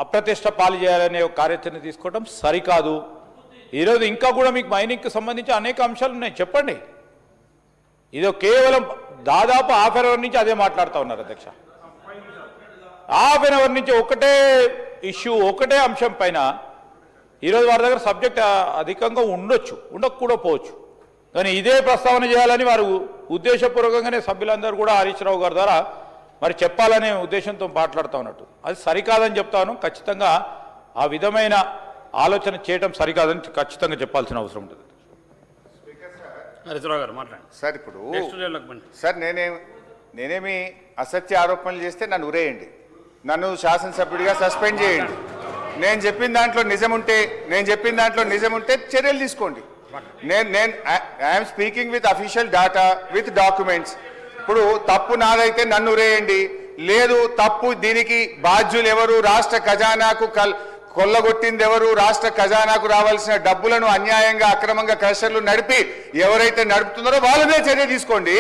అప్రతిష్ట పాలు చేయాలనే ఒక కార్యాచరణ తీసుకోవడం సరికాదు. ఈరోజు ఇంకా కూడా మీకు మైనింగ్కి సంబంధించి అనేక అంశాలు ఉన్నాయి, చెప్పండి. ఇదో కేవలం దాదాపు హాఫ్ అన్ అవర్ నుంచి అదే మాట్లాడుతూ ఉన్నారు అధ్యక్ష. హాఫ్ అన్ అవర్ నుంచి ఒకటే ఇష్యూ, ఒకటే అంశం పైన ఈరోజు వారి దగ్గర సబ్జెక్ట్ అధికంగా ఉండొచ్చు, ఉండకపోవచ్చు, కానీ ఇదే ప్రస్తావన చేయాలని వారు ఉద్దేశపూర్వకంగానే సభ్యులందరూ కూడా హరీష్ రావు గారి ద్వారా మరి చెప్పాలనే ఉద్దేశంతో మాట్లాడుతూ ఉన్నట్టు. అది సరికాదని చెప్తాను. ఖచ్చితంగా ఆ విధమైన ఆలోచన చేయడం సరికాదని ఖచ్చితంగా చెప్పాల్సిన అవసరం ఉంటుంది. సార్ ఇప్పుడు సార్ నేనేమి అసత్య ఆరోపణలు చేస్తే నన్ను ఉరేయండి, నన్ను శాసనసభ్యుడిగా సస్పెండ్ చేయండి. నేను చెప్పిన దాంట్లో నిజం ఉంటే చర్యలు తీసుకోండి. I'm speaking with official data with documents. ఇప్పుడు తప్పు నాదైతే నన్ను ఉరేయండి, లేదు తప్పు దీనికి బాధ్యులు ఎవరు, రాష్ట్ర ఖజానాకు కొల్లగొట్టింది ఎవరు, రాష్ట్ర ఖజానాకు రావాల్సిన డబ్బులను అన్యాయంగా అక్రమంగా క్రషర్లు నడిపి ఎవరైతే నడుపుతున్నారో వాళ్ళ మీద చర్య తీసుకోండి.